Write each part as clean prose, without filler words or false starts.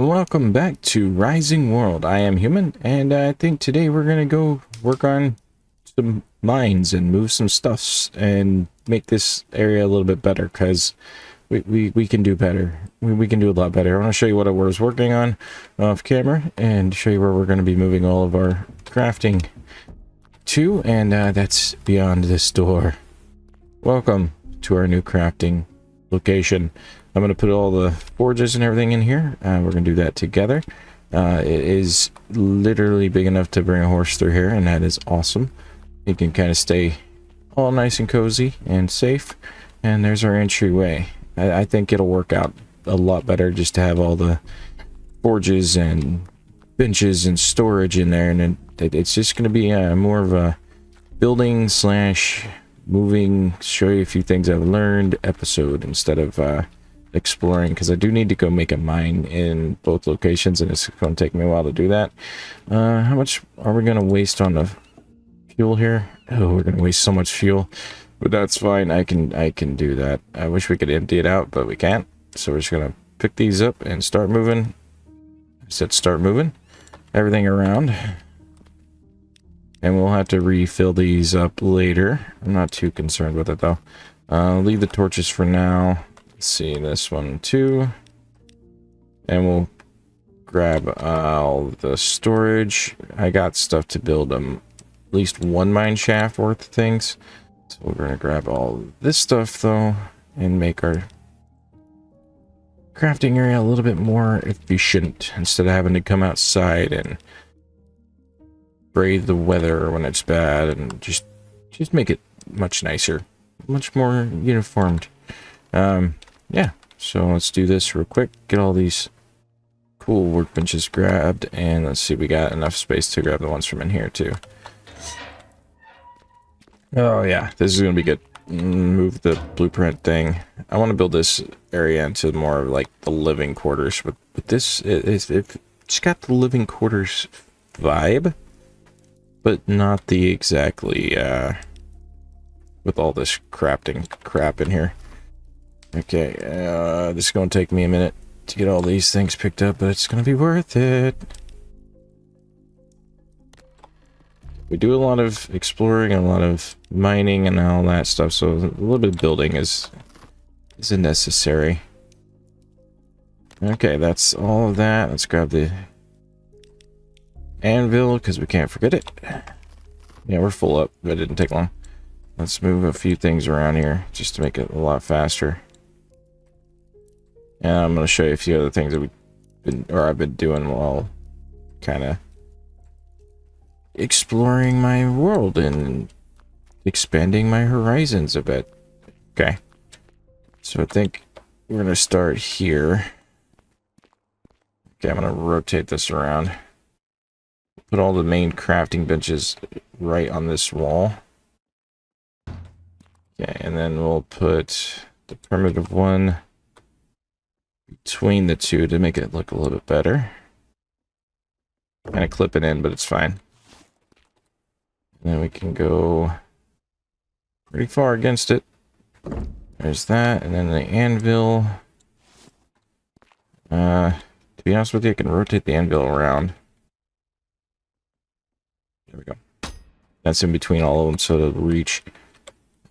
welcome back to Rising World. I am Human, and I think today we're gonna go work on some mines and move some stuffs and make this area a little bit better, because we can do better. We can do a lot better. I want to show you what I was working on off camera and show you where we're going to be moving all of our crafting to, and that's beyond this door. Welcome to our new crafting location. I'm going to put all the forges and everything in here. We're going to do that together. It is literally big enough to bring a horse through here, and that is awesome. You can kind of stay all nice and cozy and safe. And there's our entryway. I think it'll work out a lot better just to have all the forges and benches and storage in there, and it's just going to be more of a building slash moving, show you a few things I've learned episode instead of exploring, because I do need to go make a mine in both locations, and it's going to take me a while to do that. How much are we going to waste on the fuel here? Oh, we're going to waste so much fuel. But that's fine. I can do that. I wish we could empty it out, but we can't. So we're just gonna pick these up and start moving. I said start moving everything around, and we'll have to refill these up later. I'm not too concerned with it though. Leave the torches for now. Let's see this one too, and we'll grab all the storage. I got stuff to build at least one mine shaft worth of things. So we're going to grab all this stuff, though, and make our crafting area a little bit more efficient, instead of having to come outside and brave the weather when it's bad, and just make it much nicer, much more uniformed. Yeah, so let's do this real quick. Get all these cool workbenches grabbed, and let's see, we got enough space to grab the ones from in here, too. Oh yeah, this is gonna be good. Move the blueprint thing. I want to build this area into more of like the living quarters, but this it's got the living quarters vibe, but not the exactly with all this crafting crap in here. Okay, this is gonna take me a minute to get all these things picked up, but it's gonna be worth it. We do a lot of exploring and a lot of mining and all that stuff, so a little bit of building is necessary. Okay, that's all of that. Let's grab the anvil, because we can't forget it. Yeah, we're full up, but it didn't take long. Let's move a few things around here, just to make it a lot faster. And I'm going to show you a few other things that I've been doing while kind of exploring my world and expanding my horizons a bit. Okay, so I think we're gonna start here. Okay, I'm gonna rotate this around, put all the main crafting benches right on this wall. Okay, and then we'll put the primitive one between the two to make it look a little bit better. Kind of clip it in, but it's fine. And then we can go pretty far against it. There's that, and then the anvil. To be honest with you, I can rotate the anvil around. There we go. That's in between all of them, so it'll reach.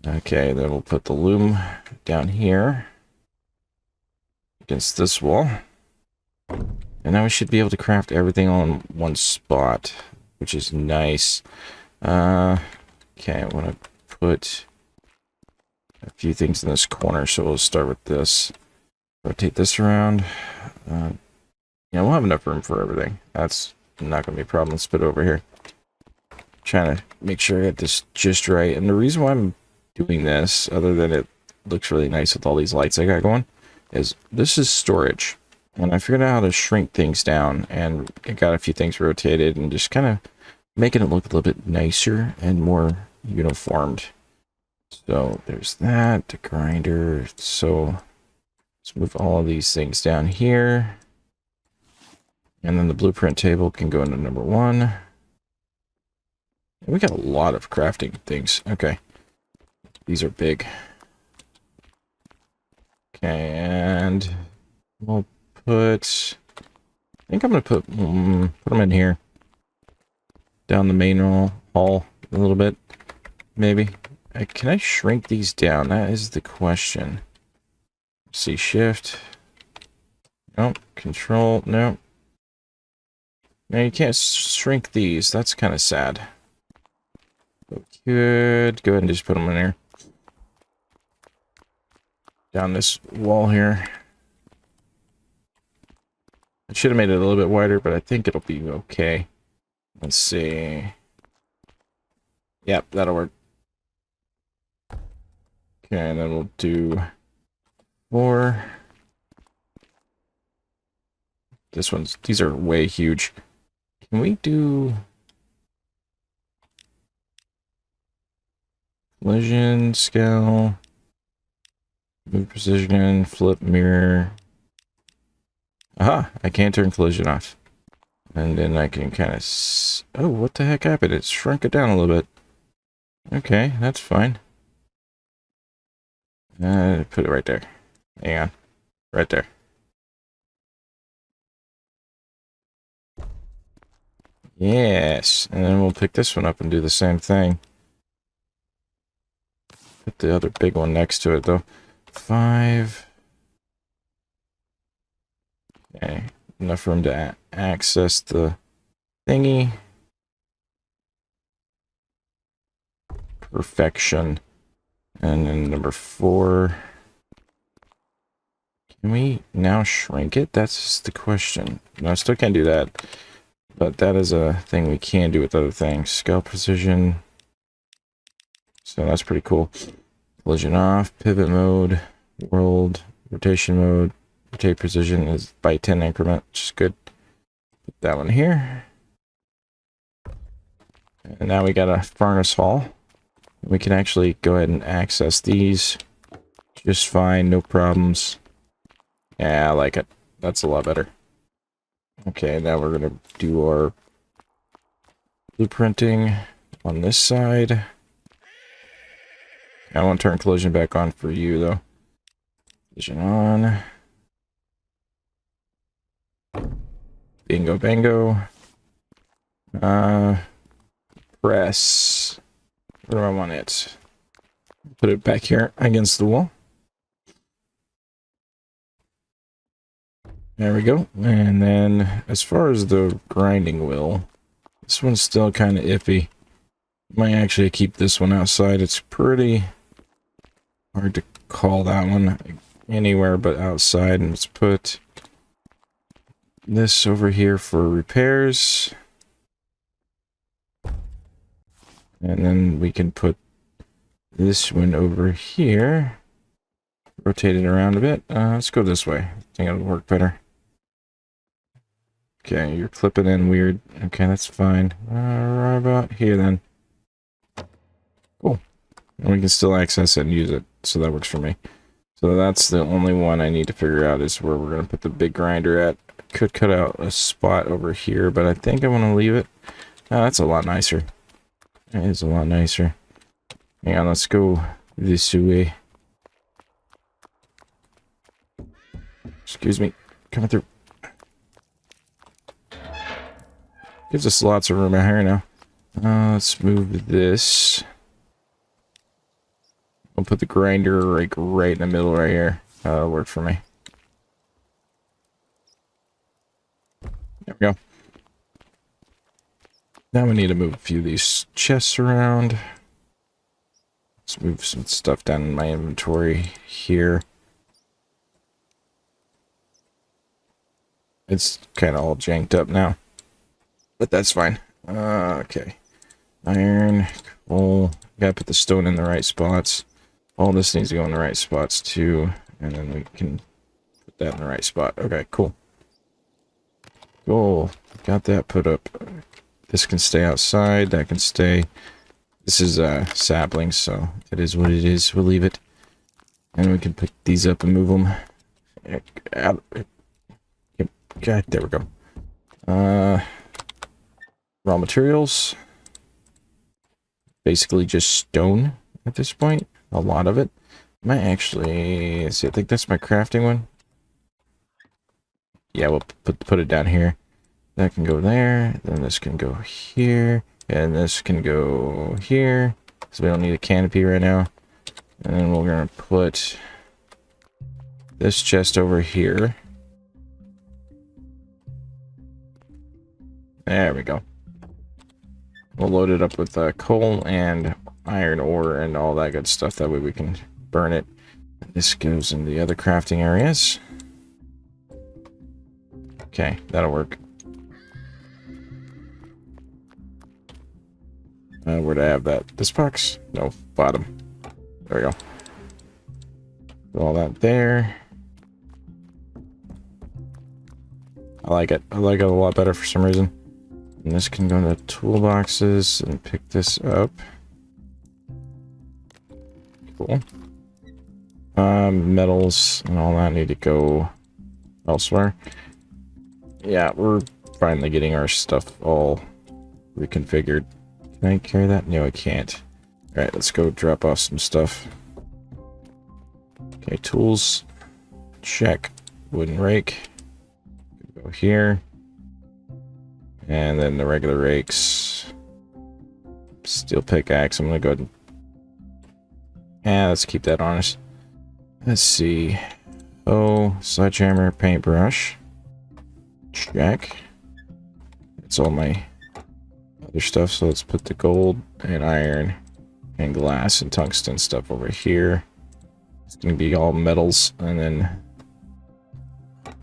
Okay, then we'll put the loom down here against this wall. And now we should be able to craft everything all in one spot, which is nice. Okay, I want to put a few things in this corner, so we'll start with this. Rotate this around. Yeah, we'll have enough room for everything. That's not going to be a problem. Let's put it over here. Trying to make sure I get this just right. And the reason why I'm doing this, other than it looks really nice with all these lights I got going, is this is storage. And I figured out how to shrink things down, and I got a few things rotated and just kind of making it look a little bit nicer and more uniformed. So there's that, the grinder. So let's move all of these things down here. And then the blueprint table can go into number 1. And we got a lot of crafting things. Okay. These are big. Okay, and we'll put think I'm gonna put them in here. Down the main hall a little bit, maybe. Can I shrink these down? That is the question. See, shift. Nope. Control. Nope. Now you can't shrink these. That's kind of sad. But we could go ahead and just put them in there. Down this wall here. I should have made it a little bit wider, but I think it'll be okay. Let's see. Yep, that'll work. Okay, and then we'll do 4. These are way huge. Can we do collision, scale, move precision, flip, mirror? Aha, I can't turn collision off. And then I can kind of... Oh, what the heck happened? It shrunk it down a little bit. Okay, that's fine. Put it right there. Hang on. Right there. Yes. And then we'll pick this one up and do the same thing. Put the other big one next to it, though. 5. Okay. Enough room to access the thingy. Perfection. And then number 4. Can we now shrink it? That's just the question. No, I still can't do that. But that is a thing we can do with other things. Scale precision. So that's pretty cool. Collision off. Pivot mode. World. Rotation mode. Rotate precision is by 10 increment, which is good. Put that one here. And now we got a furnace hall. We can actually go ahead and access these just fine, no problems. Yeah, I like it. That's a lot better. Okay, now we're going to do our blueprinting on this side. I want to turn collision back on for you, though. Collision on. Bingo, bango. Press. Where do I want it? Put it back here against the wall. There we go. And then, as far as the grinding wheel, this one's still kind of iffy. Might actually keep this one outside. It's pretty hard to call that one anywhere but outside. And let's put this over here for repairs. And then we can put this one over here. Rotate it around a bit. Let's go this way. I think it'll work better. Okay, you're clipping in weird. Okay, that's fine. Right about here then. Cool. And we can still access it and use it. So that works for me. So that's the only one I need to figure out is where we're going to put the big grinder at. Could cut out a spot over here, but I think I want to leave it. Oh, that's a lot nicer. That is a lot nicer. Hang on, let's go this way. Excuse me. Coming through. Gives us lots of room out here now. Let's move this. I'll put the grinder like right in the middle right here. That'll work for me. There we go. Now we need to move a few of these chests around. Let's move some stuff down in my inventory here. It's kind of all janked up now. But that's fine. Okay. Iron, coal. Gotta put the stone in the right spots. All this needs to go in the right spots too. And then we can put that in the right spot. Okay, cool. Cool. Got that put up. This can stay outside. That can stay. This is saplings, so it is what it is. We'll leave it. And we can pick these up and move them. God, there we go. Raw materials. Basically just stone at this point. A lot of it. Might actually... Let's see, I think that's my crafting one. Yeah, we'll put it down here. That can go there. Then this can go here. And this can go here. So we don't need a canopy right now. And then we're going to put this chest over here. There we go. We'll load it up with coal and iron ore and all that good stuff. That way we can burn it. This goes in the other crafting areas. Okay, that'll work. Where'd I have that? This box? No, bottom. There we go. Put all that there. I like it. I like it a lot better for some reason. And this can go into toolboxes and pick this up. Cool. Metals and all that need to go elsewhere. Yeah, we're finally getting our stuff all reconfigured. Can I carry that? No, I can't. Alright, let's go drop off some stuff. Okay, tools. Check. Wooden rake. Go here. And then the regular rakes. Steel pickaxe. I'm gonna go ahead and... yeah, let's keep that on us. Let's see. Oh, sledgehammer, paintbrush. Check. It's all my other stuff, so let's put the gold and iron and glass and tungsten stuff over here. It's gonna be all metals, and then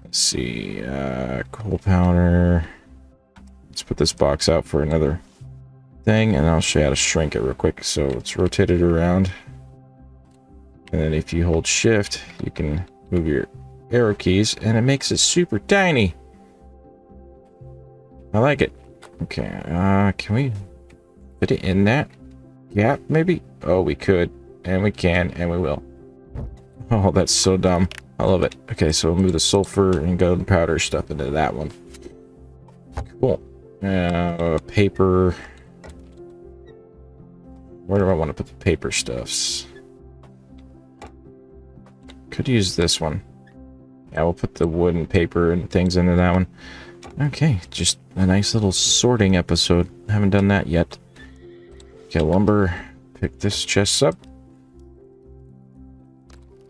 let's see, coal powder. Let's put this box out for another thing, and I'll show you how to shrink it real quick. So let's rotate it around, and then if you hold shift, you can move your arrow keys, and it makes it super tiny. I like it. Okay, can we fit it in that? Yeah, maybe. Oh, we could, and we can, and we will. Oh, that's so dumb. I love it. Okay, so we'll move the sulfur and gunpowder stuff into that one. Cool. Paper. Where do I want to put the paper stuffs? Could use this one. Yeah, we'll put the wood and paper and things into that one. Okay, just a nice little sorting episode. Haven't done that yet. Okay, lumber. Pick this chest up.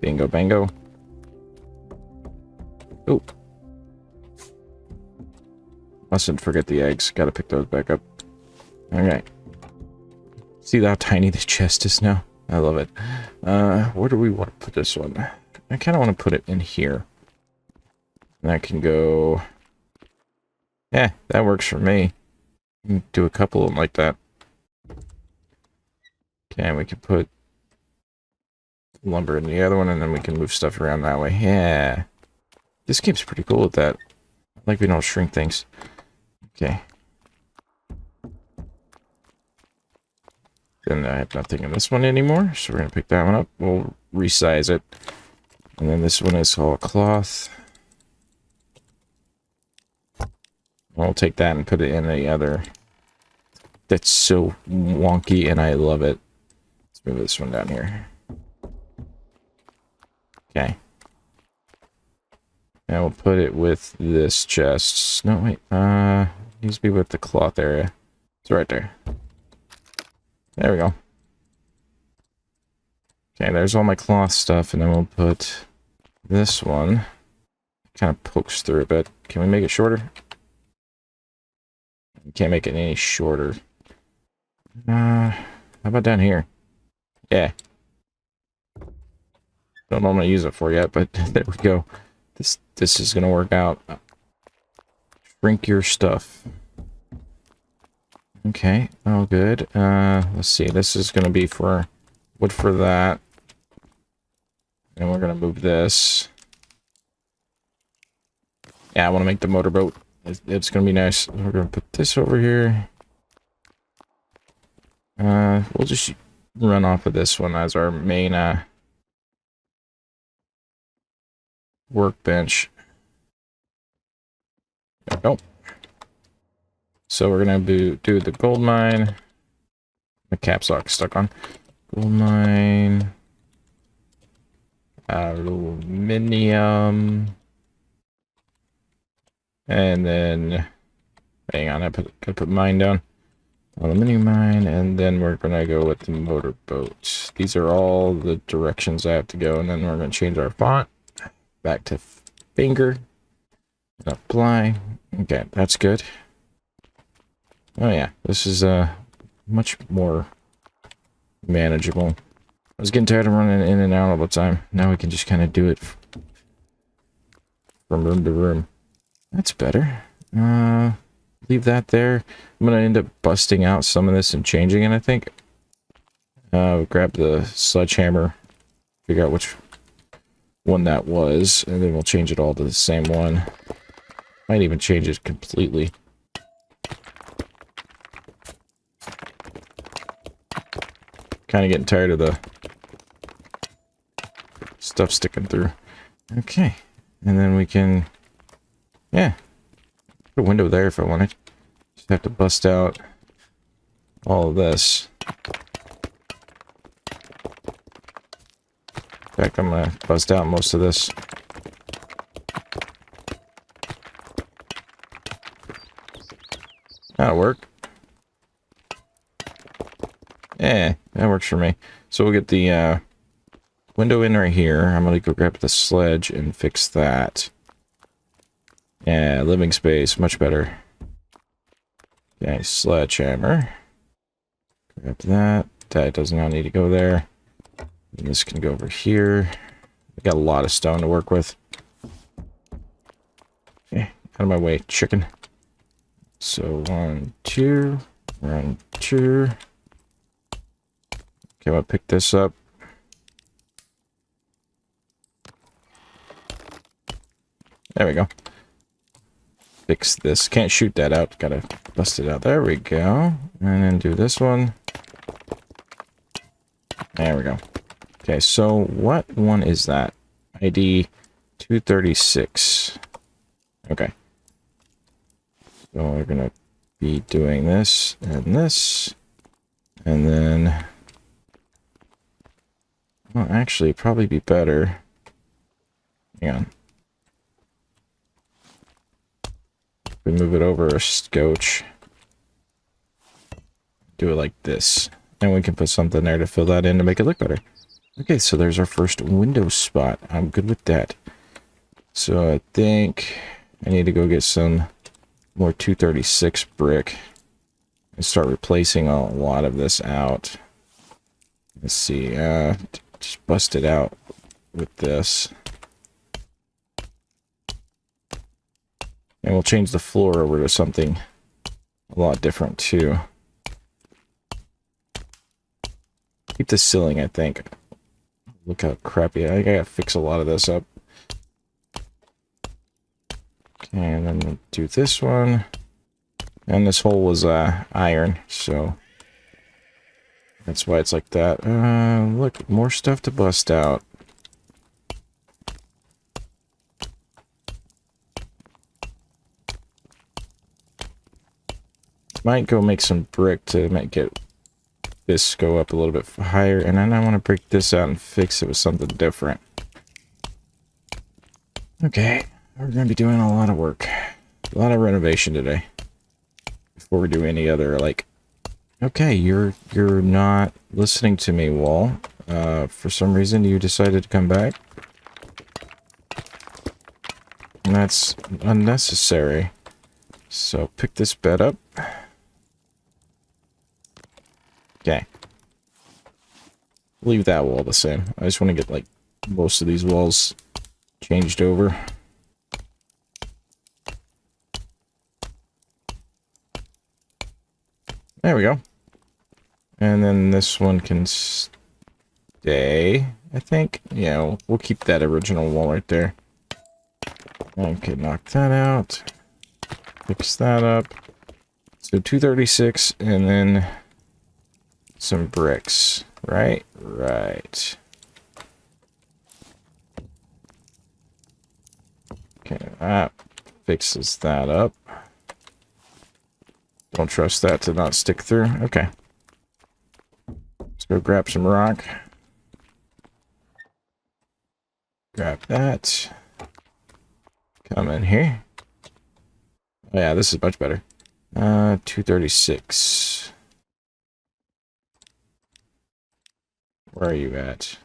Bingo, bango. Oh. Mustn't forget the eggs. Gotta pick those back up. Alright. See how tiny the chest is now? I love it. Where do we want to put this one? I kind of want to put it in here. And that can go... yeah, that works for me. Do a couple of them like that. Okay, we can put lumber in the other one, and then we can move stuff around that way. Yeah. This game's pretty cool with that. Like we don't shrink things. Okay. Then I have nothing in this one anymore, so we're going to pick that one up. We'll resize it. And then this one is all cloth. We'll take that and put it in the other. That's so wonky, and I love it. Let's move this one down here. Okay. And we'll put it with this chest. No, wait. Needs to be with the cloth area. It's right there. There we go. Okay, there's all my cloth stuff, and then we'll put this one. Kind of pokes through a bit. Can we make it shorter? We can't make it any shorter. How about down here? Yeah. Don't know what I'm gonna use it for yet, but there we go. This is gonna work out. Shrink your stuff. Okay, all good. Let's see. This is gonna be for wood for that, and we're gonna move this. Yeah, I want to make the motorboat. It's gonna be nice. We're gonna put this over here. We'll just run off of this one as our main workbench. There we go. So we're gonna do the gold mine. The caps lock stuck on. Gold mine. Aluminium. And then hang on, gotta put mine down. Aluminium mine, and then we're gonna go with the motorboat. These are all the directions I have to go, and then we're gonna change our font back to finger and apply. Okay, that's good. Oh yeah, this is much more manageable. I was getting tired of running in and out all the time. Now we can just kind of do it from room to room. That's better. Leave that there. I'm gonna end up busting out some of this and changing it, I think. Grab the sledgehammer, figure out which one that was, and then we'll change it all to the same one. Might even change it completely. Kind of getting tired of the stuff sticking through. Okay, and then we can, yeah, put a window there if I wanted. Just have to bust out all of this. In fact, I'm gonna bust out most of this. That'll work. Yeah, that works for me. So we'll get the window in right here. I'm gonna go grab the sledge and fix that. Yeah, living space, much better. Okay, sledgehammer. Grab that. That does not need to go there. And this can go over here. I got a lot of stone to work with. Okay, out of my way, chicken. So 1, 2, 1, 2. Okay, I'm gonna pick this up. There we go. Fix this. Can't shoot that out. Gotta bust it out. There we go. And then do this one. There we go. Okay, so what one is that? ID 236. Okay. So we're gonna be doing this and this. And then... well, actually, it'd probably be better. Hang on. We move it over a scotch. Do it like this. And we can put something there to fill that in to make it look better. Okay, so there's our first window spot. I'm good with that. So I think I need to go get some more 236 brick and start replacing a lot of this out. Let's see, just bust it out with this. And we'll change the floor over to something a lot different too. Keep the ceiling, I think. Look how crappy. I gotta fix a lot of this up. Okay, and then we'll do this one. And this hole was iron, so that's why it's like that. Look, more stuff to bust out. Might go make some brick to get this go up a little bit higher, and then I want to break this out and fix it with something different. Okay, we're going to be doing a lot of work. A lot of renovation today. Before we do any other, like... okay, you're not listening to me, wall. For some reason, you decided to come back. And that's unnecessary. So, pick this bed up. Okay. Leave that wall the same. I just want to get, like, most of these walls changed over. There we go. And then this one can stay, I think. Yeah, we'll keep that original wall right there. Okay, knock that out. Fix that up. So 236, and then some bricks, right? Right. Okay, that fixes that up. Don't trust that to not stick through. Okay. Let's go grab some rock. Grab that. Come in here. Oh, yeah, this is much better. 236. Where are you at?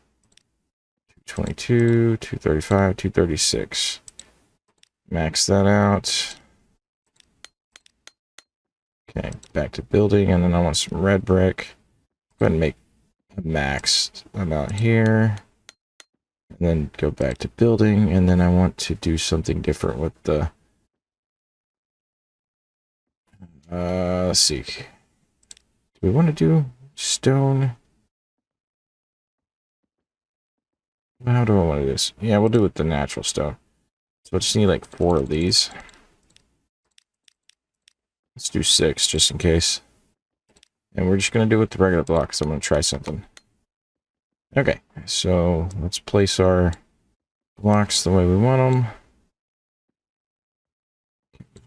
222, 235, 236. Max that out. Okay, back to building, and then I want some red brick. Go ahead and make a max amount here. And then go back to building, and then I want to do something different with the... let's see. Do we want to do stone? How do I want to do this? Yeah, we'll do it with the natural stone. So I just need like 4 of these. Let's do 6 just in case. And we're just going to do it with the regular blocks. I'm going to try something. Okay, so let's place our blocks the way we want them.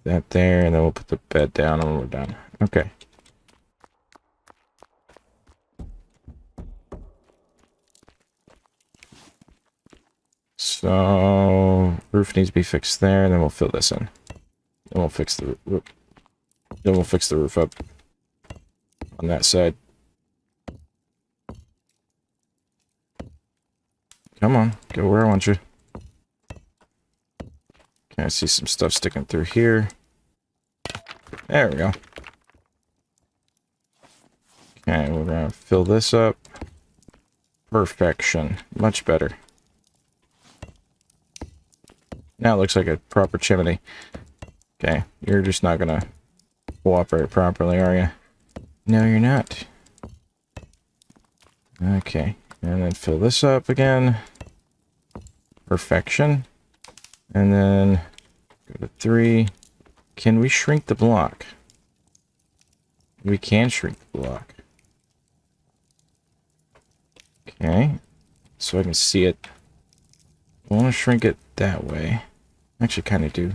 That there, and then we'll put the bed down when we're done. Okay. So roof needs to be fixed there, and then we'll fill this in. Then we'll fix the roof. Then we'll fix the roof up on that side. Come on, go where I want you. Okay, I see some stuff sticking through here. There we go. Okay, we're gonna fill this up. Perfection. Much better. Now it looks like a proper chimney. Okay, you're just not gonna cooperate properly, are you? No, you're not. Okay, and then fill this up again. Perfection. And then go to 3. Can we shrink the block? We can shrink the block. Okay, so I can see it. I want to shrink it that way. Actually, kind of do.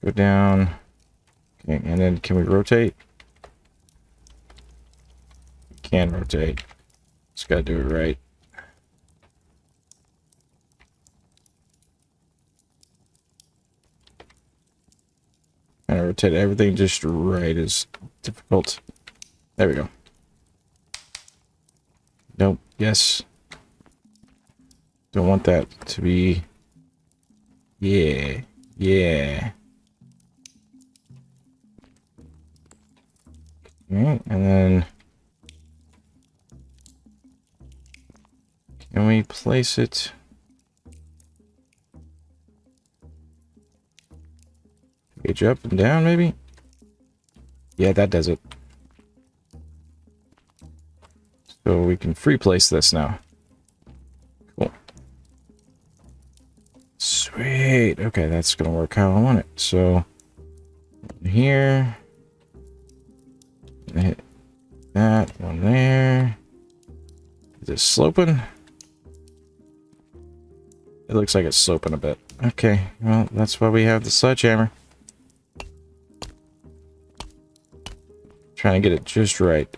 Go down. Okay, and then can we rotate? We can rotate. Just gotta do it right. And I rotate everything just right is difficult. There we go. Nope. Yes. Don't want that to be... Yeah. Yeah. Okay, and then... Can we place it... Page up and down, maybe? Yeah, that does it. So we can free place this now. Cool. Sweet. Okay, that's gonna work how I want it. So here. Hit that one there. Is it sloping? It looks like it's sloping a bit. Okay, well, that's why we have the sledgehammer. Trying to get it just right.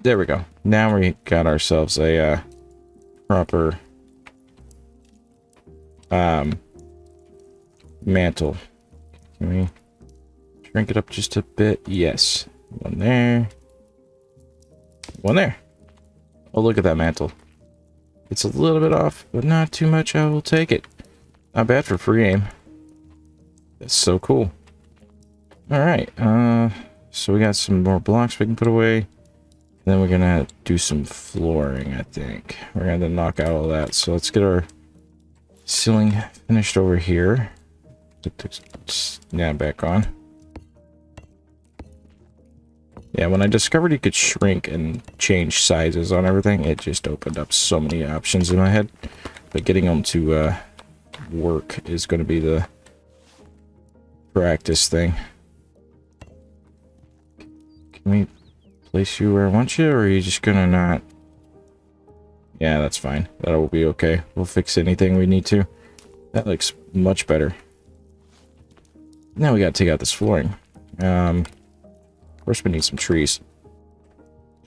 There we go. Now we got ourselves a proper mantle. Can we shrink it up just a bit? Yes. One there. One there. Oh, look at that mantle. It's a little bit off, but not too much. I will take it. Not bad for free aim. That's so cool. Alright, so we got some more blocks we can put away. Then we're gonna do some flooring, I think. We're gonna knock out all that. So let's get our ceiling finished over here. Now back on. Yeah, when I discovered you could shrink and change sizes on everything, it just opened up so many options in my head. But getting them to work is going to be the practice thing. Can we place you where I want you, or are you just going to not? Yeah, that's fine. That will be okay. We'll fix anything we need to. That looks much better. Now we got to take out this flooring. Of course we need some trees.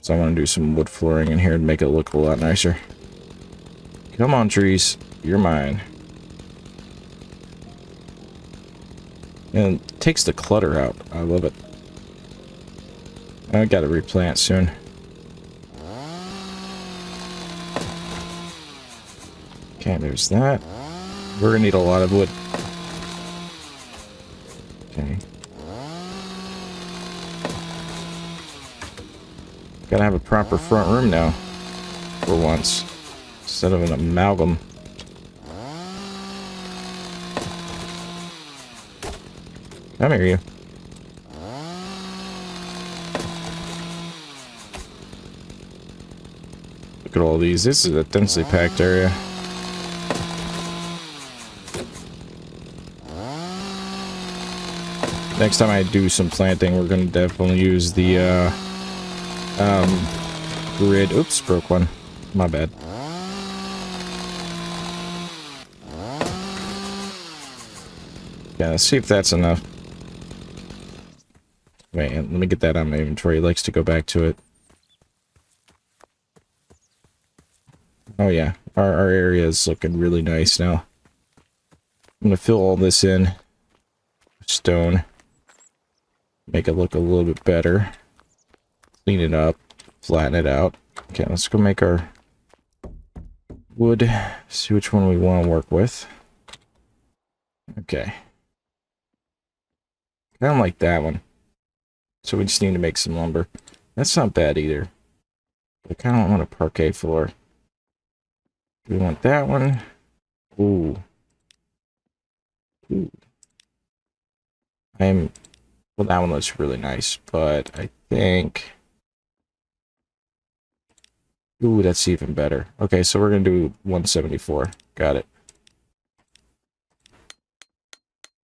So I want to do some wood flooring in here and make it look a lot nicer. Come on, trees. You're mine. And it takes the clutter out. I love it. I gotta replant soon. Okay, there's that. We're gonna need a lot of wood. Okay. Gotta have a proper front room now. For once. Instead of an amalgam. Come here, you. Look at all these. This is a densely packed area. Next time I do some planting, we're going to definitely use the grid. Oops, broke one. My bad. Yeah, let's see if that's enough. Wait, let me get that on my inventory. It likes to go back to it. Oh yeah, our area is looking really nice now. I'm going to fill all this in. Stone. Make it look a little bit better. Clean it up. Flatten it out. Okay, let's go make our wood. See which one we want to work with. Okay. I don't like that one. So we just need to make some lumber. That's not bad either. I kind of want a parquet floor. Do we want that one? Ooh. Ooh. Well, that one looks really nice, but I think... Ooh, that's even better. Okay, so we're going to do 174. Got it.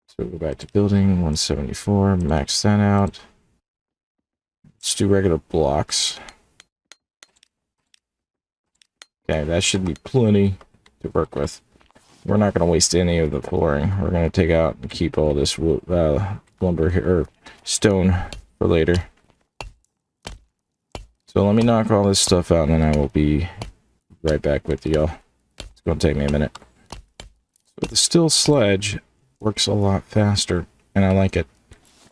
So go back to building, 174, max that out. Let's do regular blocks. Okay, that should be plenty to work with. We're not going to waste any of the flooring. We're going to take out and keep all this lumber here, or stone, for later. So let me knock all this stuff out, and then I will be right back with y'all. It's going to take me a minute. So the steel sledge works a lot faster, and I like it.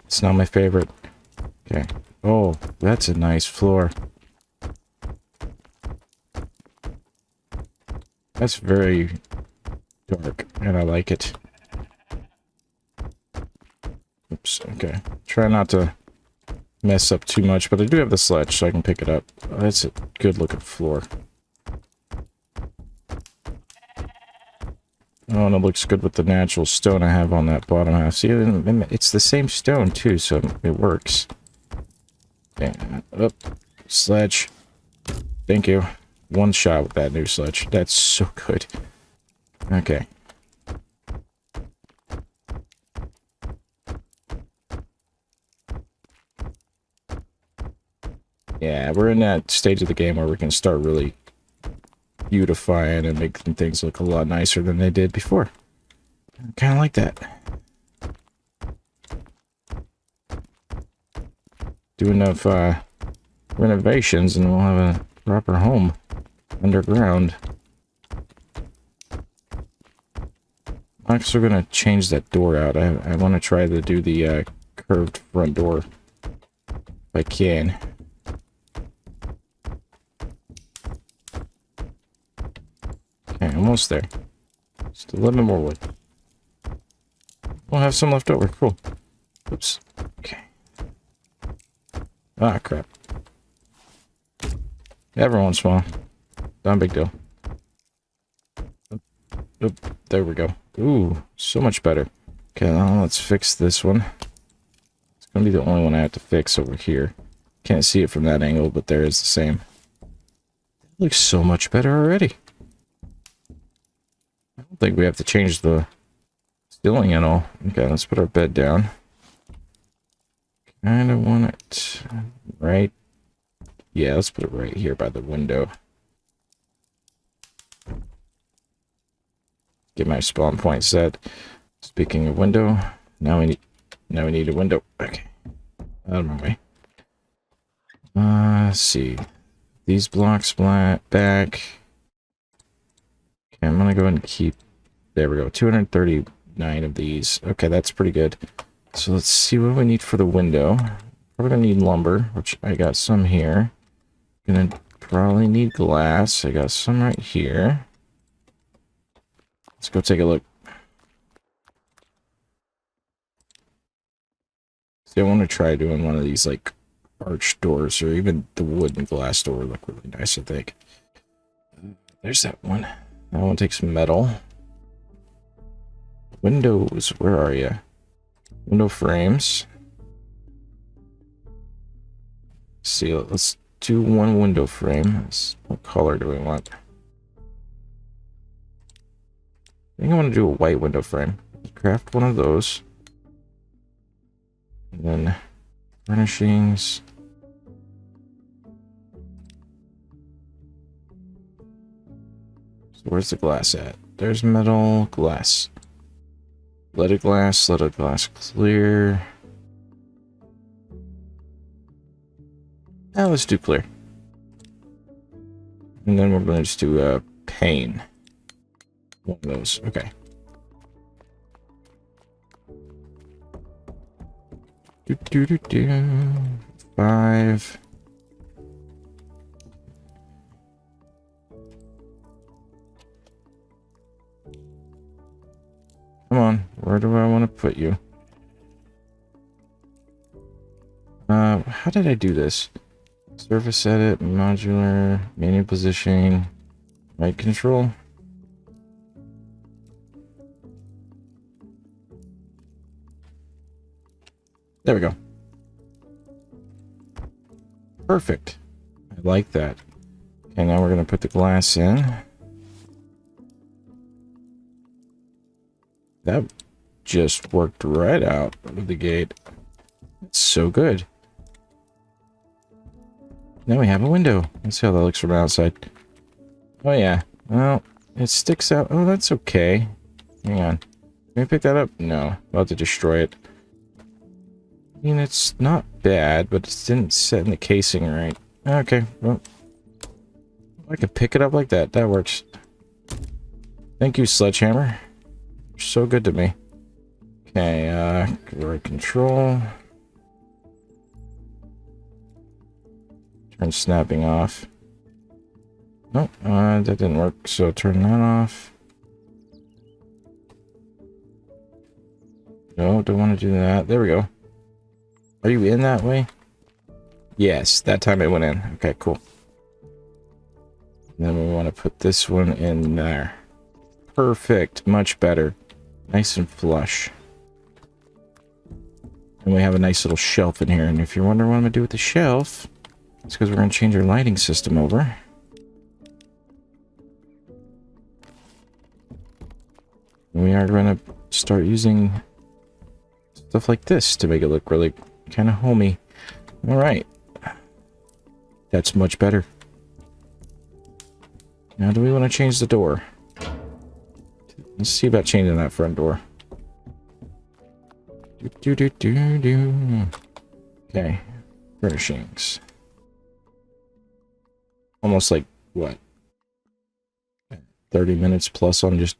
It's not my favorite. Okay. Oh, that's a nice floor. That's very dark, and I like it. Oops, okay. Try not to mess up too much, but I do have the sledge, so I can pick it up. Oh, that's a good-looking floor. Oh, and it looks good with the natural stone I have on that bottom half. See, it's the same stone, too, so it works. Okay, up. Sledge. Thank you. One shot with that new sledge. That's so good. Okay. Yeah, we're in that stage of the game where we can start really beautifying and making things look a lot nicer than they did before. I kind of like that. Do enough renovations and we'll have a proper home underground. I'm actually going to change that door out. I want to try to do the curved front door if I can. Okay, almost there. Just a little bit more wood. We'll have some left over. Cool. Oops. Okay. Ah, crap. Every once in a while. Not a big deal. Oop, there we go. Ooh, so much better. Okay, now let's fix this one. It's gonna be the only one I have to fix over here. Can't see it from that angle, but there is the same. It looks so much better already. I don't think we have to change the ceiling at all. Okay, let's put our bed down. Kinda want it right. Yeah, let's put it right here by the window. Get my spawn point set. Speaking of window, now we need a window. Okay. out of my way. Let's see. These blocks back. Okay, I'm gonna go ahead and keep. There we go. 239 of these. Okay, that's pretty good. So let's see what we need for the window. Probably gonna need lumber, which I got some here. Gonna probably need glass. I got some right here. Let's go take a look. See, I want to try doing one of these like arch doors, or even the wooden glass door would look really nice, I think. There's that one. That one takes metal. Windows, where are you? Window frames. See, let's do one window frame. What color do we want? I think I want to do a white window frame. Craft one of those. And then furnishings. So where's the glass at? There's metal, glass. Leaded glass clear. Now let's do clear. And then we're going to just do pane. One of those. Okay. Do. 5. Come on, where do I want to put you? How did I do this? Surface edit, modular, manual positioning, right control. There we go. Perfect. I like that. Okay, now we're going to put the glass in. That just worked right out of the gate. It's so good. Now we have a window. Let's see how that looks from outside. Oh yeah. Well, it sticks out. Oh, that's okay. Hang on. Can we pick that up? No. I'll have to destroy it. I mean, it's not bad, but it didn't set in the casing right. Okay, well, I can pick it up like that. That works. Thank you, Sledgehammer. You're so good to me. Okay, right control. Turn snapping off. Nope, that didn't work, so turn that off. No, don't want to do that. There we go. Are you in that way? Yes, that time it went in. Okay, cool. And then we want to put this one in there. Perfect. Much better. Nice and flush. And we have a nice little shelf in here. And if you're wondering what I'm going to do with the shelf, it's because we're going to change our lighting system over. We are going to start using stuff like this to make it look really kind of homey. All right. That's much better. Now, do we want to change the door? Let's see about changing that front door. Okay. Furnishings. Almost like, what? 30 minutes plus on just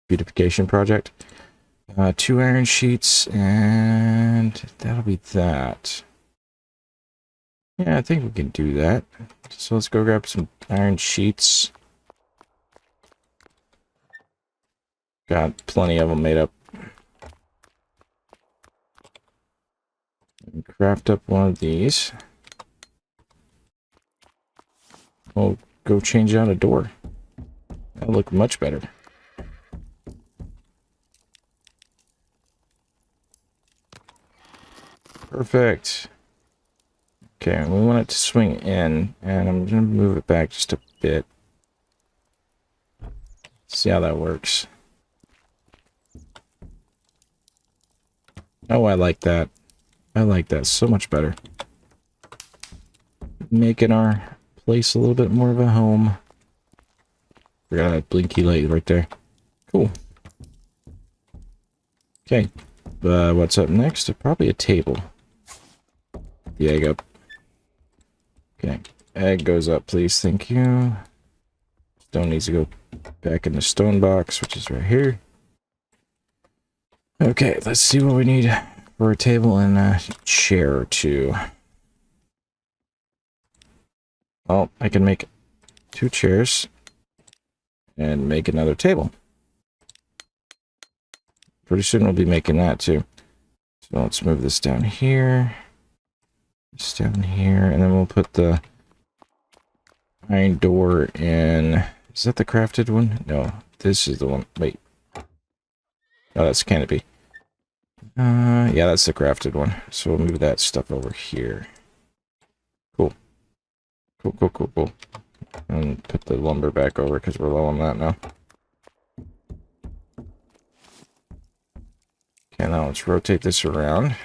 beautification project. 2 iron sheets, and that'll be that. Yeah, I think we can do that. So let's go grab some iron sheets. Got plenty of them made up. And craft up one of these. We'll go change out a door. That'll look much better. Perfect. Okay, we want it to swing in, and I'm going to move it back just a bit. See how that works. Oh, I like that. I like that so much better. Making our place a little bit more of a home. Forgot that blinky light right there. Cool. Okay. What's up next? Probably a table. Put the egg up. Okay. Egg goes up, please. Thank you. Stone needs to go back in the stone box, which is right here. Okay, let's see what we need for a table and a chair or two. Well, I can make 2 chairs and make another table. Pretty soon we'll be making that too. So let's move this down here. This down here, and then we'll put the iron door in. Is that the crafted one? No, this is the one. Wait. Oh, that's canopy. Yeah, that's the crafted one. So we'll move that stuff over here. Cool. Cool. And put the lumber back over because we're low on that now. Okay, now let's rotate this around.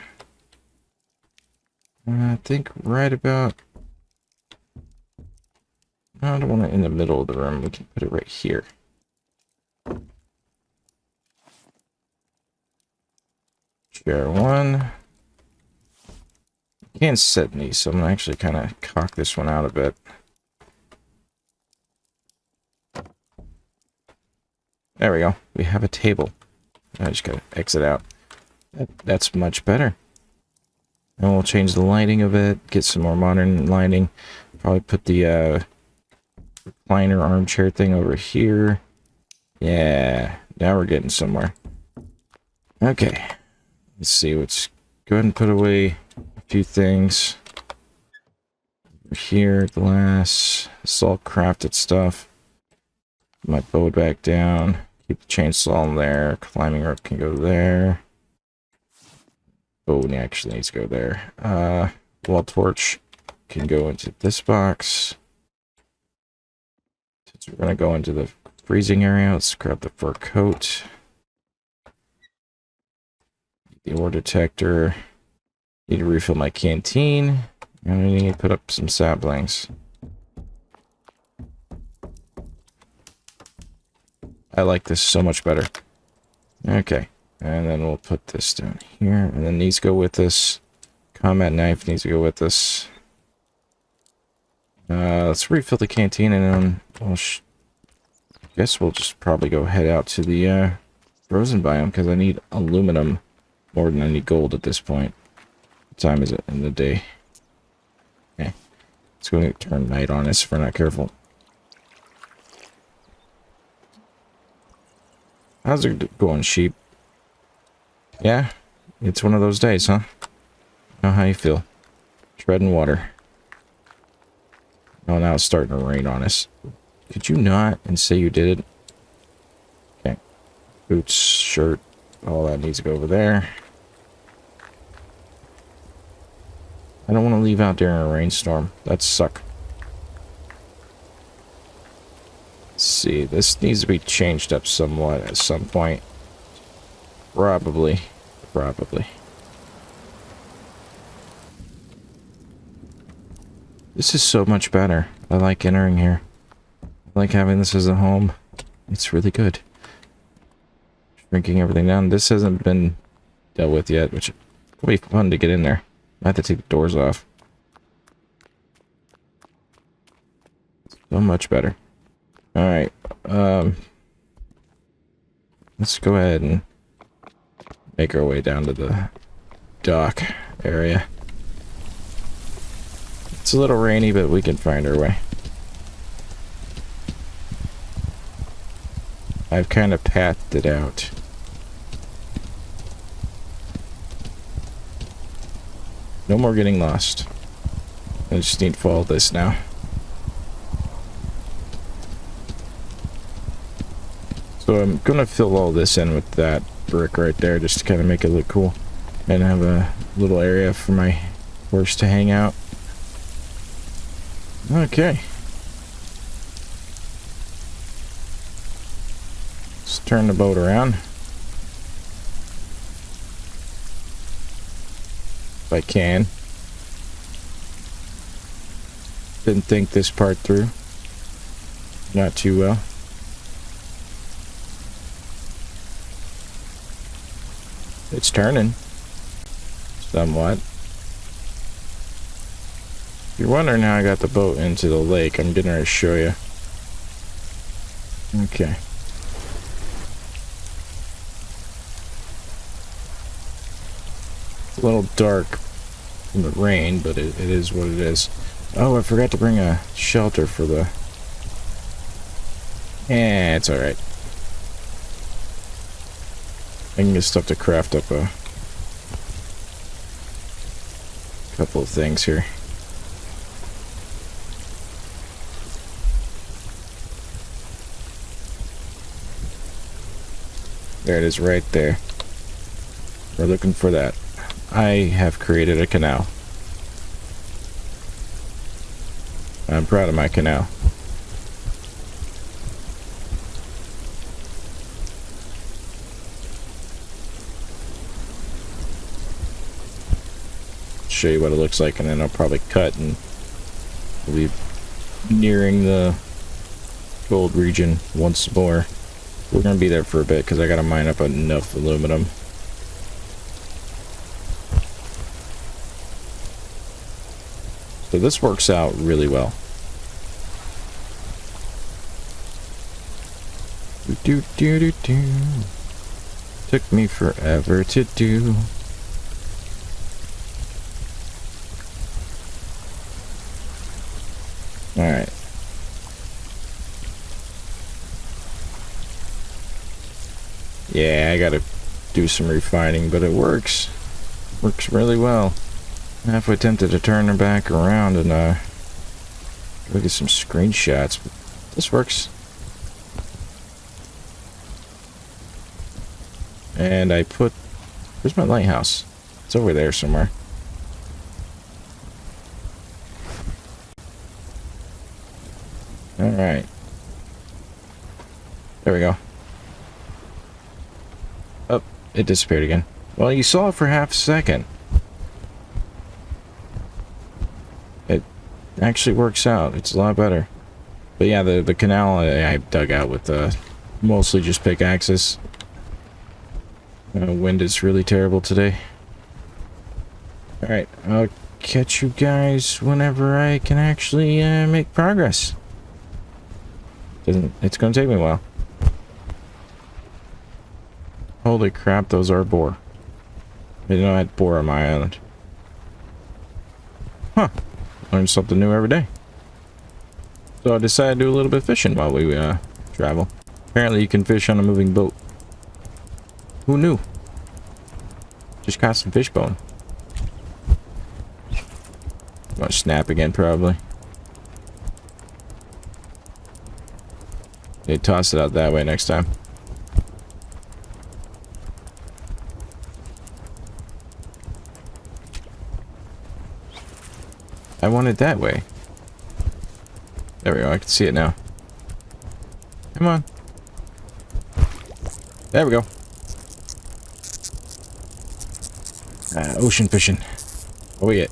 I think right about... I don't want it in the middle of the room. We can put it right here. Chair 1. Can't set these, so I'm gonna actually kind of cock this one out a bit. There we go. We have a table. I just gotta exit out. That's much better. And we'll change the lighting a bit, get some more modern lighting. Probably put the recliner armchair thing over here. Yeah, now we're getting somewhere. Okay. Let's see, let's go ahead and put away a few things. Over here, glass. It's all crafted stuff. Put my bow back down. Keep the chainsaw in there. Climbing rope can go there. Bow actually needs to go there. Wall torch can go into this box. Since we're going to go into the freezing area, let's grab the fur coat. The ore detector. Need to refill my canteen. And I need to put up some saplings. I like this so much better. Okay. And then we'll put this down here. And then these go with this. Combat knife needs to go with this. Let's refill the canteen and then I guess we'll just probably go head out to the frozen biome because I need aluminum more than I need gold at this point. What time is it in the day? Okay. It's going to turn night on us if we're not careful. How's it going, sheep? Yeah? It's one of those days, huh? Know how you feel. Treading water. Oh, now it's starting to rain on us. Could you not and say you did it? Okay. Boots, shirt, all that needs to go over there. I don't want to leave out during a rainstorm. That'd suck. Let's see. This needs to be changed up somewhat at some point. Probably. This is so much better. I like entering here. I like having this as a home. It's really good. Shrinking everything down. This hasn't been dealt with yet, which will be fun to get in there. I have to take the doors off. So much better. Alright. Let's go ahead and make our way down to the dock area. It's a little rainy, but we can find our way. I've kind of pathed it out. No more getting lost. I just need to follow this now. So I'm gonna fill all this in with that brick right there just to kind of make it look cool. And have a little area for my horse to hang out. Okay. Let's turn the boat around. If I can. Didn't think this part through. Not too well. It's turning. Somewhat. you're wondering how I got the boat into the lake, I'm getting ready to show you. Okay. It's a little dark from the rain, but it is what it is. Oh, I forgot to bring a shelter for the... Yeah, it's alright. I can get stuff to craft up a couple of things here. There it is right there. We're looking for that. I have created a canal. I'm proud of my canal. Show you what it looks like, and then I'll probably cut, and we'll be nearing the gold region once more. We're gonna be there for a bit because I gotta mine up enough aluminum. So this works out really well. Do do do do. Took me forever to do. All right. Yeah, I gotta do some refining, but it works. Works really well. I'm halfway tempted to turn her back around and look at some screenshots, but this works. And I put... Where's my lighthouse? It's over there somewhere. Alright. There we go. Oh, it disappeared again. Well, you saw it for half a second. It actually works out. It's a lot better. But yeah, the canal I dug out with mostly just pickaxes. Wind is really terrible today. Alright, I'll catch you guys whenever I can actually make progress. It's gonna take me a while. Holy crap, those are boar. I didn't know I had boar on my island. Huh. Learn something new every day. So I decided to do a little bit of fishing while we travel. Apparently you can fish on a moving boat. Who knew? Just caught some fish bone. Gonna snap again probably. They toss it out that way next time. I want it that way. There we go, I can see it now. Come on. There we go. Ocean fishing. Oh yeah.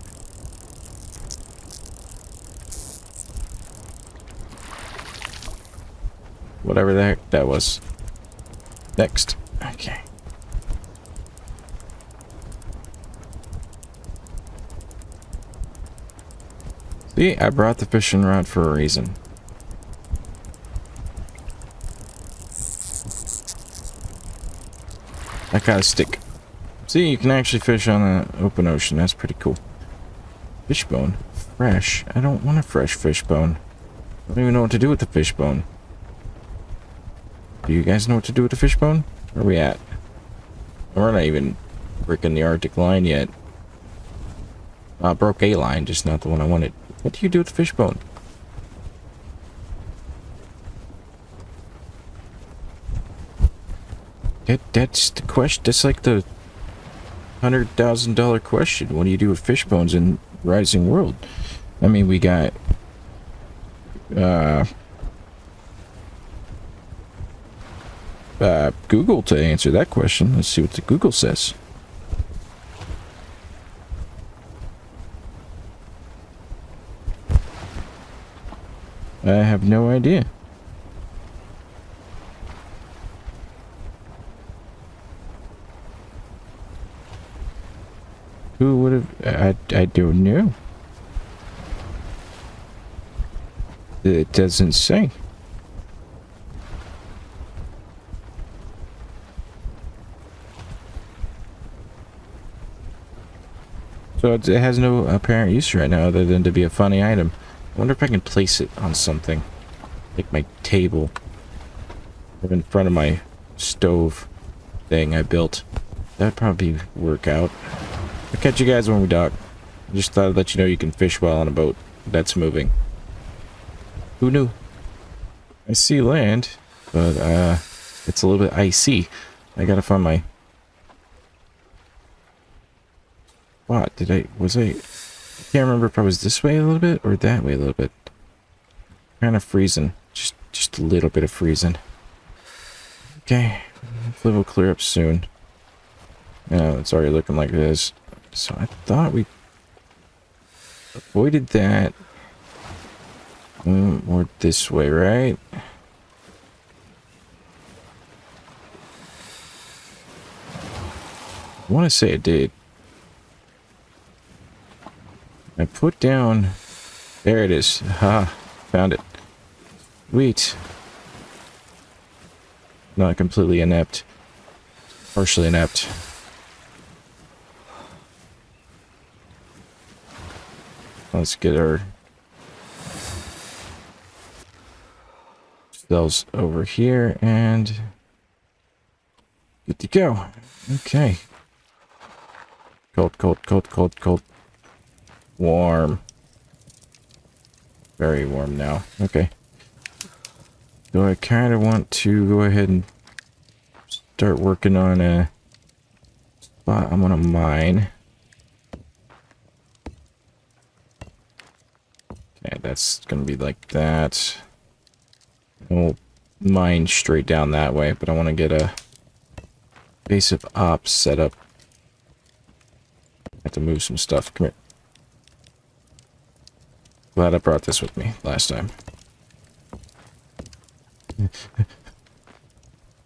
Whatever the heck that was. Next. Okay. See, I brought the fishing rod for a reason. I got a stick. See, you can actually fish on an open ocean. That's pretty cool. Fishbone. Fresh. I don't want a fresh fishbone. I don't even know what to do with the fishbone. Do you guys know what to do with the fishbone? Where are we at? We're not even breaking the Arctic line yet. Broke a line, just not the one I wanted. What do you do with the fishbone? That's the question. That's like the $100,000 question. What do you do with fishbones in Rising World? I mean, we got Google to answer that question. Let's see what the Google says. I have no idea. Who would have... I don't know. It doesn't say. So it has no apparent use right now other than to be a funny item. I wonder if I can place it on something. Like my table. Or in front of my stove thing I built. That'd probably work out. I'll catch you guys when we dock. I just thought I'd let you know you can fish well on a boat that's moving. Who knew? I see land, but it's a little bit icy. I gotta find my... What? I can't remember if I was this way a little bit or that way a little bit. Kind of freezing. Just a little bit of freezing. Okay. Hopefully we'll clear up soon. Yeah, it's already looking like this. So I thought we avoided that. More this way, right? I want to say it did. I put down... There it is. Ha! Found it. Sweet. Not completely inept. Partially inept. Let's get our... cells over here and... good to go. Okay. Cold, cold, cold, cold, cold. Warm. Very warm now. Okay. So I kind of want to go ahead and start working on a spot I'm gonna mine. Okay, that's gonna be like that. We'll mine straight down that way, but I want to get a base of ops set up. I have to move some stuff. Come here. Glad I brought this with me last time.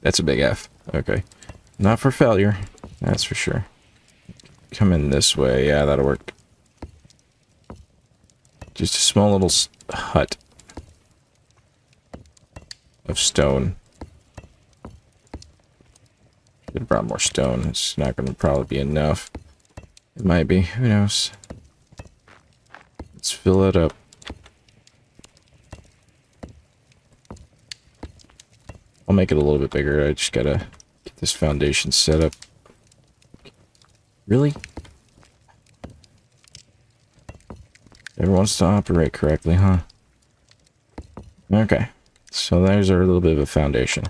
That's a big F. Okay. Not for failure. That's for sure. Come in this way. Yeah, that'll work. Just a small little hut of stone. Could have brought more stone. It's not going to probably be enough. It might be. Who knows? Let's fill it up. I'll make it a little bit bigger. I just gotta get this foundation set up. Really? Never wants to operate correctly, huh? Okay. So there's our little bit of a foundation.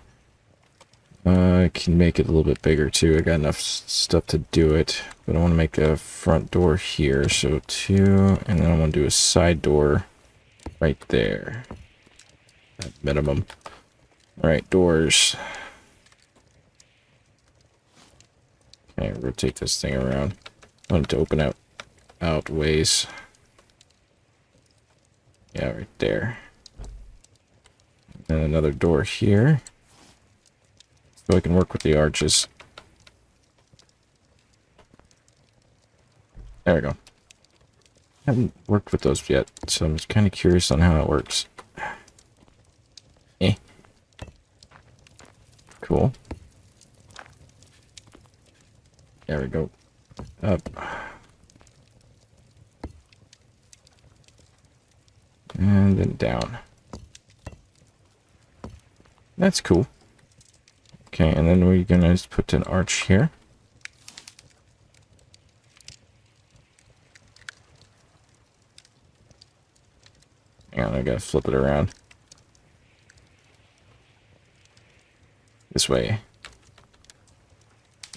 I can make it a little bit bigger too. I got enough stuff to do it. But I want to make a front door here. So 2. And then I want to do a side door right there. At minimum. Alright, doors. Okay, rotate this thing around. I want it to open out ways. Yeah, right there. And another door here. So I can work with the arches. There we go. I haven't worked with those yet, so I'm kind of curious on how it works. Eh. Cool. There we go. Up. And then down. That's cool. Okay, and then we're gonna just put an arch here. Hang on, I gotta flip it around. This way.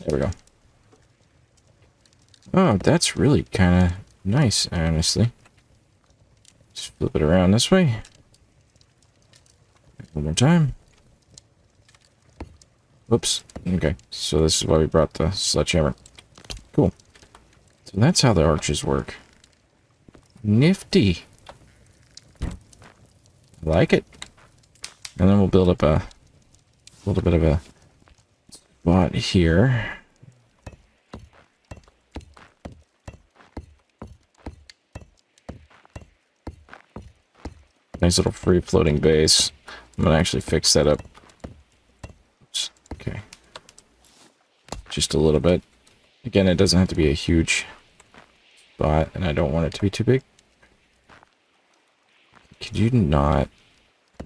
There we go. Oh, that's really kind of nice, honestly. Just flip it around this way. One more time. Whoops. Okay, so this is why we brought the sledgehammer. Cool. So that's how the arches work. Nifty. Like it. And then we'll build up a little bit of a spot here. Nice little free floating base. I'm gonna actually fix that up. Oops. Okay. Just a little bit. Again, it doesn't have to be a huge spot, and I don't want it to be too big. Could you not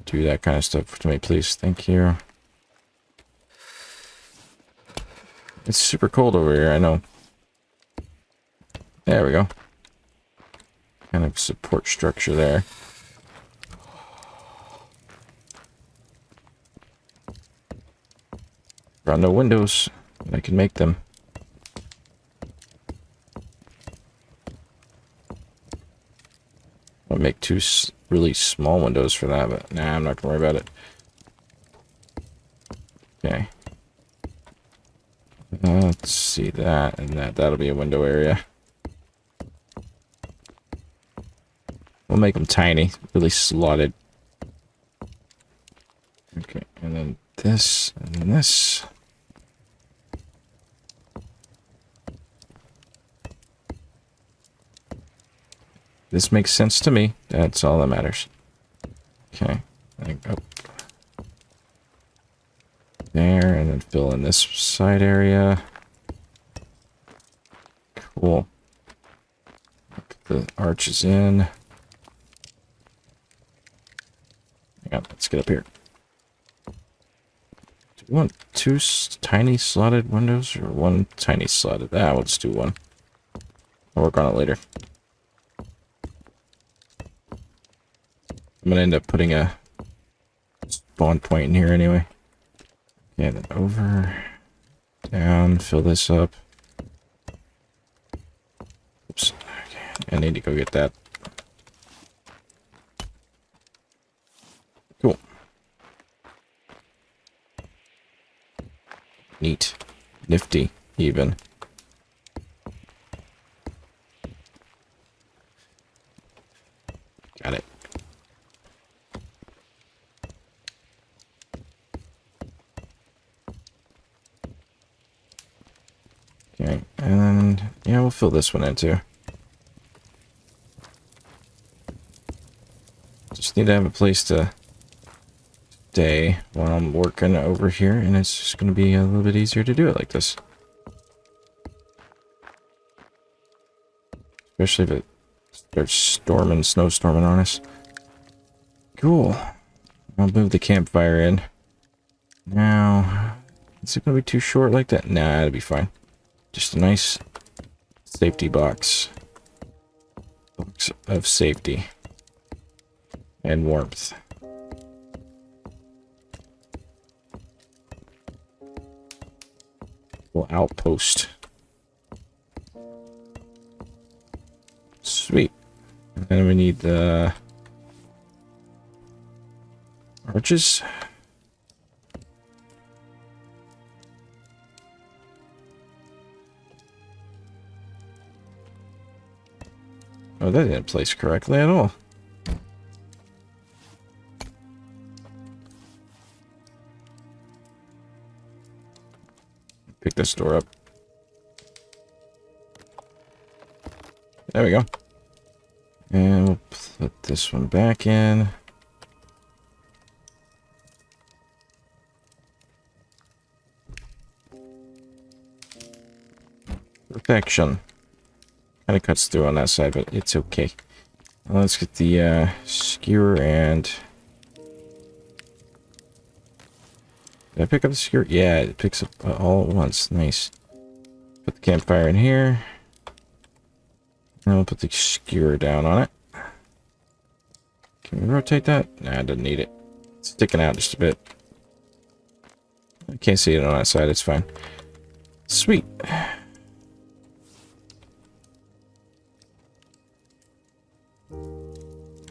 do that kind of stuff to me, please? Thank you. It's super cold over here, I know. There we go. Kind of support structure there. There are no windows, and I can make them. I'll make two really small windows for that, but nah, I'm not gonna worry about it. Okay. Let's see that, and that'll be a window area. We'll make them tiny, really slotted. Okay, and then this, and then this. This makes sense to me. That's all that matters. Okay. Up there, and then fill in this side area. Cool. Put the arches in. Hang on, let's get up here. Do we want two tiny slotted windows or one tiny slotted? Ah, let's do one. I'll work on it later. I'm gonna end up putting a spawn point in here anyway. Yeah, then over, down, fill this up. Oops. Okay, I need to go get that. Cool. Neat. Nifty, even. Got it. Okay, and yeah, we'll fill this one in too. Just need to have a place to stay while I'm working over here, and it's just going to be a little bit easier to do it like this. Especially if it starts storming, snowstorming on us. Cool. I'll move the campfire in. Now, is it going to be too short like that? Nah, it'll be fine. Just a nice safety box. Box of safety. And warmth. Little outpost. Sweet. And then we need the arches. Oh, that didn't place correctly at all. Pick this door up. There we go. And we'll put this one back in. Perfection. Kind of cuts through on that side, but it's okay. Let's get the skewer and... Did I pick up the skewer? Yeah, it picks up all at once. Nice. Put the campfire in here. And we'll put the skewer down on it. Can we rotate that? Nah, I didn't need it. It's sticking out just a bit. I can't see it on that side. It's fine. Sweet.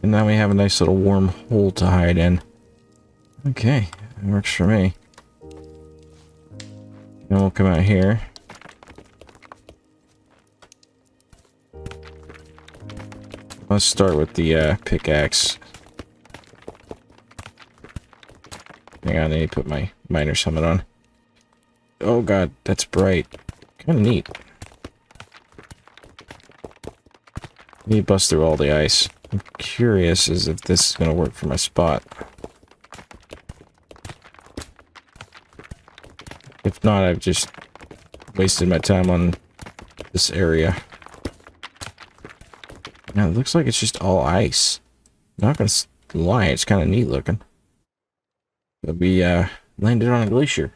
And now we have a nice little warm hole to hide in. Okay, that works for me. Then we'll come out here. Let's start with the pickaxe. Hang on, I need to put my miner's helmet on. Oh god, that's bright. Kind of neat. Need to bust through all the ice. I'm curious as if this is going to work for my spot. If not, I've just wasted my time on this area. Now, it looks like it's just all ice. Not gonna lie, it's kind of neat looking. But we landed on a glacier.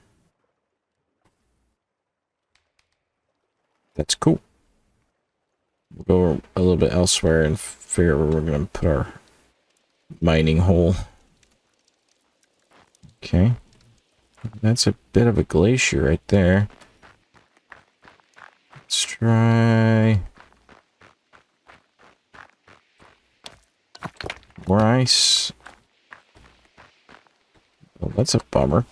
That's cool. We'll go a little bit elsewhere and figure out where we're gonna put our mining hole. Okay. That's a bit of a glacier right there. Let's try more ice. Oh, that's a bummer.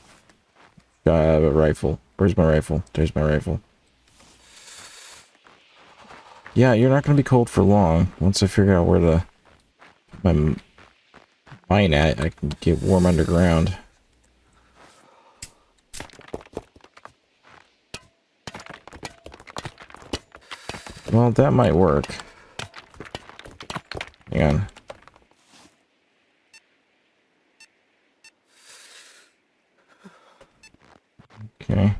Gotta have a rifle. Where's my rifle? There's my rifle. Yeah, you're not gonna be cold for long. Once I figure out where the my mine at, I can get warm underground. Well, that might work. Hang on. Okay.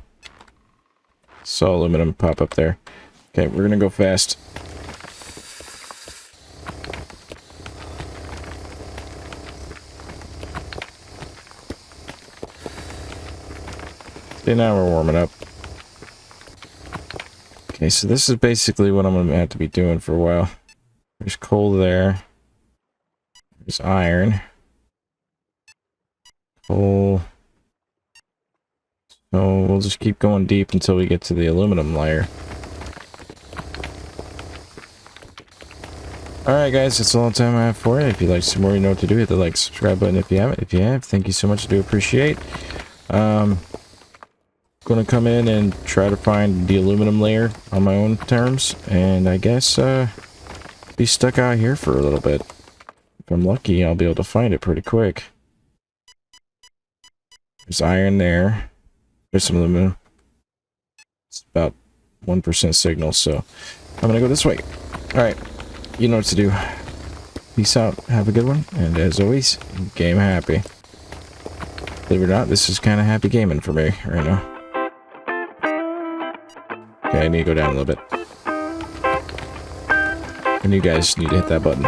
Saw aluminum pop up there. Okay, we're gonna go fast. Okay, now we're warming up. Okay, so this is basically what I'm gonna have to be doing for a while. There's coal there. There's iron. Coal. So we'll just keep going deep until we get to the aluminum layer. Alright guys, that's all the time I have for you. If you'd like some more, you know what to do. Hit the like, subscribe button if you haven't. If you have, thank you so much. I do appreciate. Gonna come in and try to find the aluminum layer on my own terms. And I guess, be stuck out here for a little bit. If I'm lucky, I'll be able to find it pretty quick. There's iron there. There's some aluminum. It's about 1% signal, so I'm gonna go this way. Alright, you know what to do. Peace out, have a good one, and as always, game happy. Believe it or not, this is kind of happy gaming for me right now. Okay, I need to go down a little bit. And you guys need to hit that button.